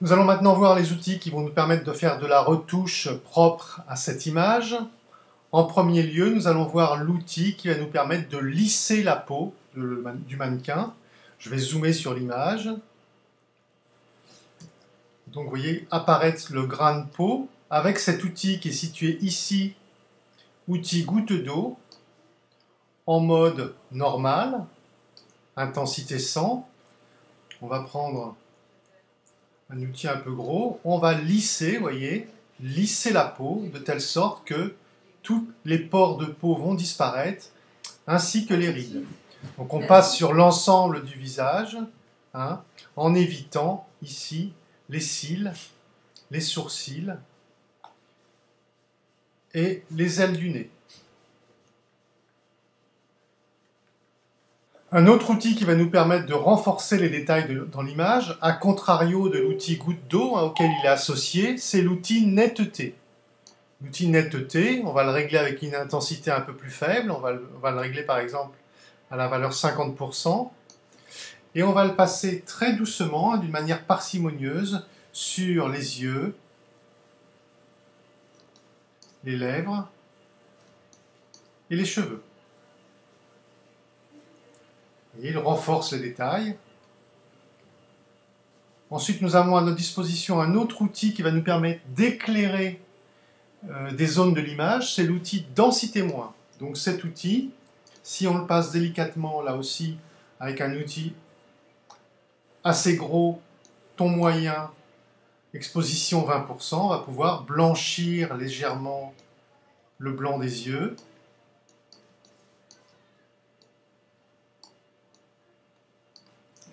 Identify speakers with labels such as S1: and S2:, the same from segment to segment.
S1: Nous allons maintenant voir les outils qui vont nous permettre de faire de la retouche propre à cette image. En premier lieu, nous allons voir l'outil qui va nous permettre de lisser la peau du mannequin. Je vais zoomer sur l'image. Donc vous voyez apparaître le grain de peau avec cet outil qui est situé ici, outil goutte d'eau, en mode normal, intensité 100. On va prendre un outil un peu gros, on va lisser, vous voyez, lisser la peau de telle sorte que tous les pores de peau vont disparaître, ainsi que les rides. Donc on passe sur l'ensemble du visage, en évitant ici les cils, les sourcils et les ailes du nez. Un autre outil qui va nous permettre de renforcer les détails dans l'image, à contrario de l'outil goutte d'eau auquel il est associé, c'est l'outil netteté. L'outil netteté, on va le régler avec une intensité un peu plus faible, on va le régler par exemple à la valeur 50%, et on va le passer très doucement, d'une manière parcimonieuse, sur les yeux, les lèvres et les cheveux. Et il renforce les détails. Ensuite, nous avons à notre disposition un autre outil qui va nous permettre d'éclairer des zones de l'image, c'est l'outil densité moins. Donc cet outil, si on le passe délicatement là aussi, avec un outil assez gros, ton moyen, exposition 20%, on va pouvoir blanchir légèrement le blanc des yeux.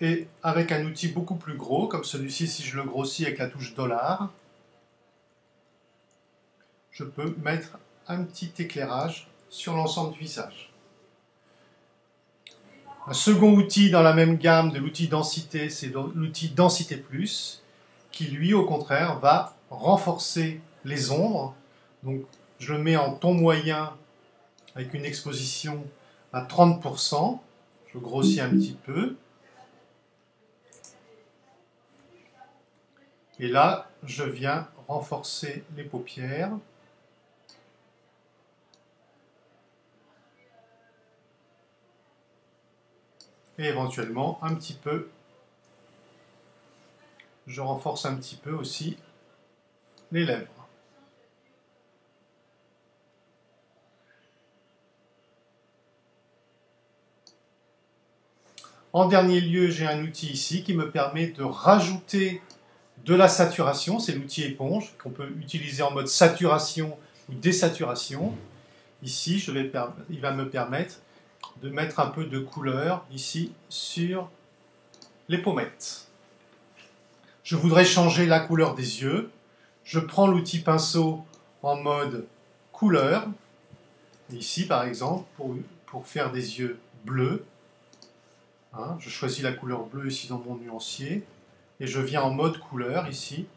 S1: Et avec un outil beaucoup plus gros, comme celui-ci, si je le grossis avec la touche $, je peux mettre un petit éclairage sur l'ensemble du visage. Un second outil dans la même gamme de l'outil densité, c'est l'outil densité plus, qui lui, au contraire, va renforcer les ombres. Donc, je le mets en ton moyen avec une exposition à 30%. Je grossis un petit peu. Et là, je viens renforcer les paupières. Et éventuellement, un petit peu, je renforce un petit peu aussi les lèvres. En dernier lieu, j'ai un outil ici qui me permet de rajouter de la saturation, c'est l'outil éponge qu'on peut utiliser en mode saturation ou désaturation. Ici, il va me permettre de mettre un peu de couleur ici sur les pommettes. Je voudrais changer la couleur des yeux. Je prends l'outil pinceau en mode couleur. Ici, par exemple, pour faire des yeux bleus, je choisis la couleur bleue ici dans mon nuancier. Et je viens en mode couleur ici,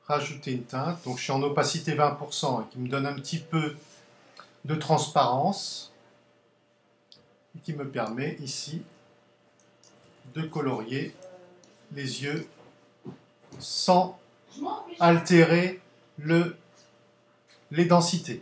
S1: rajouter une teinte. Donc je suis en opacité 20%, qui me donne un petit peu de transparence et qui me permet ici de colorier les yeux sans altérer les densités.